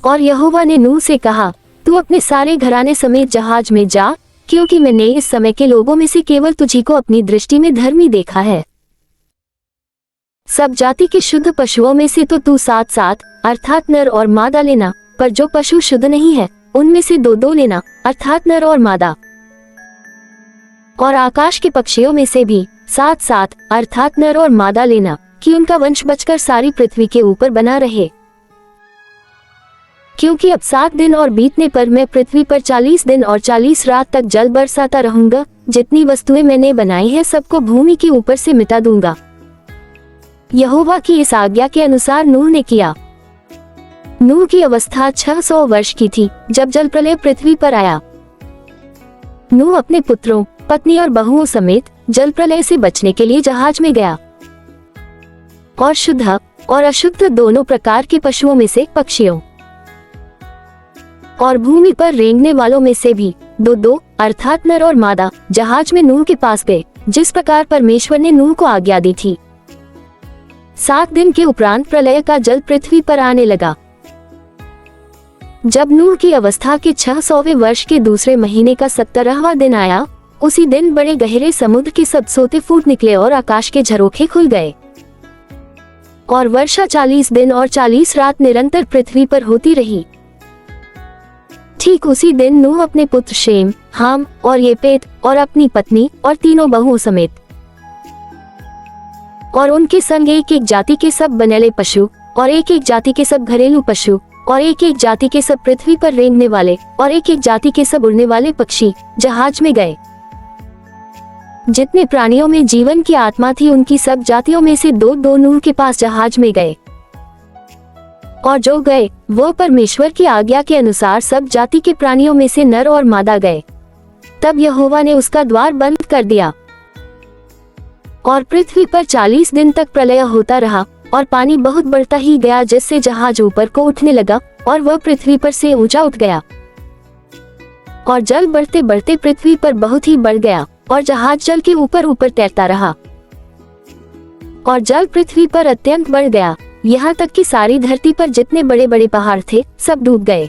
और यहोवा ने नूह से कहा, तू अपने सारे घराने समेत जहाज में जा, क्योंकि मैंने इस समय के लोगों में से केवल तुझी को अपनी दृष्टि में धर्मी देखा है। सब जाति के शुद्ध पशुओं में से तो तू 7-7 अर्थात नर और मादा लेना, पर जो पशु शुद्ध नहीं है उनमें से 2-2 लेना, अर्थात नर और मादा। और आकाश के पक्षियों में से भी 7-7 अर्थात नर और मादा लेना, कि उनका वंश बचकर सारी पृथ्वी के ऊपर बना रहे। क्योंकि अब 7 दिन और बीतने पर मैं पृथ्वी पर 40 दिन और 40 रात तक जल बरसाता रहूंगा। जितनी वस्तुएं मैंने बनाई है सबको भूमि के ऊपर से मिटा दूंगा। यहोवा की इस आज्ञा के अनुसार नूह ने किया। नूह की अवस्था 600 वर्ष की थी जब जल प्रलय पृथ्वी पर आया। नूह अपने पुत्रों, पत्नी और बहुओं समेत जल प्रलय से बचने के लिए जहाज में गया, और शुद्ध और अशुद्ध दोनों प्रकार के पशुओं में से, पक्षियों और भूमि पर रेंगने वालों में से भी 2-2 अर्थात नर और मादा जहाज में नूह के पास गए, जिस प्रकार परमेश्वर ने नूह को आज्ञा दी थी। 7 दिन के उपरांत प्रलय का जल पृथ्वी पर आने लगा। जब नूह की अवस्था के 600वें वर्ष के दूसरे महीने का 17वां दिन आया, उसी दिन बड़े गहरे समुद्र के सब सोते फूट निकले और आकाश के झरोखे खुल गए, और वर्षा 40 दिन और 40 रात निरंतर पृथ्वी पर होती रही। ठीक उसी दिन नूह अपने पुत्र शेम, हाम और येपेत और अपनी पत्नी और तीनों बहुओं समेत और उनके संग एक एक जाति के सब बनेले पशु और एक एक जाति के सब घरेलू पशु और एक एक जाति के सब पृथ्वी पर रेंगने वाले और एक एक जाति के सब उड़ने वाले पक्षी जहाज में गए। जितने प्राणियों में जीवन की आत्मा थी उनकी सब जातियों में से 2-2 नूह के पास जहाज में गए, और जो गए वो परमेश्वर की आज्ञा के अनुसार सब जाति के प्राणियों में से नर और मादा गए। तब यहोवा ने उसका द्वार बंद कर दिया, और पृथ्वी पर 40 दिन तक प्रलय होता रहा, और पानी बहुत बढ़ता ही गया, जिससे जहाज ऊपर को उठने लगा और वह पृथ्वी पर से ऊंचा उठ गया। और जल बढ़ते बढ़ते पृथ्वी पर बहुत ही बढ़ गया, और जहाज जल के ऊपर ऊपर तैरता रहा, और जल पृथ्वी पर अत्यंत बढ़ गया, यहाँ तक कि सारी धरती पर जितने बड़े बड़े पहाड़ थे सब डूब गए।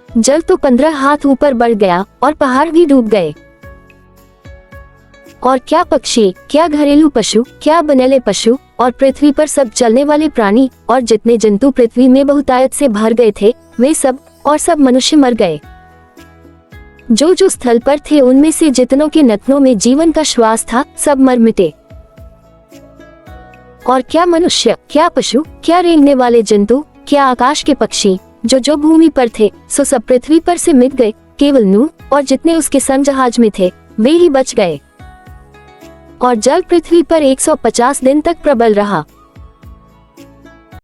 जल तो 15 हाथ ऊपर बढ़ गया और पहाड़ भी डूब गए। और क्या पक्षी, क्या घरेलू पशु, क्या बनेले पशु और पृथ्वी पर सब चलने वाले प्राणी और जितने जंतु पृथ्वी में बहुतायत से भर गए थे, वे सब और सब मनुष्य मर गए। जो जो स्थल पर थे उनमें से जितनों के नथनों में जीवन का श्वास था सब मर मिटे। और क्या मनुष्य, क्या पशु, क्या रेंगने वाले जंतु, क्या आकाश के पक्षी जो जो भूमि पर थे, सो सब पृथ्वी पर से मिट गए। केवल नूह और जितने उसके संग जहाज में थे वे ही बच गए। और जल पृथ्वी पर 150 दिन तक प्रबल रहा।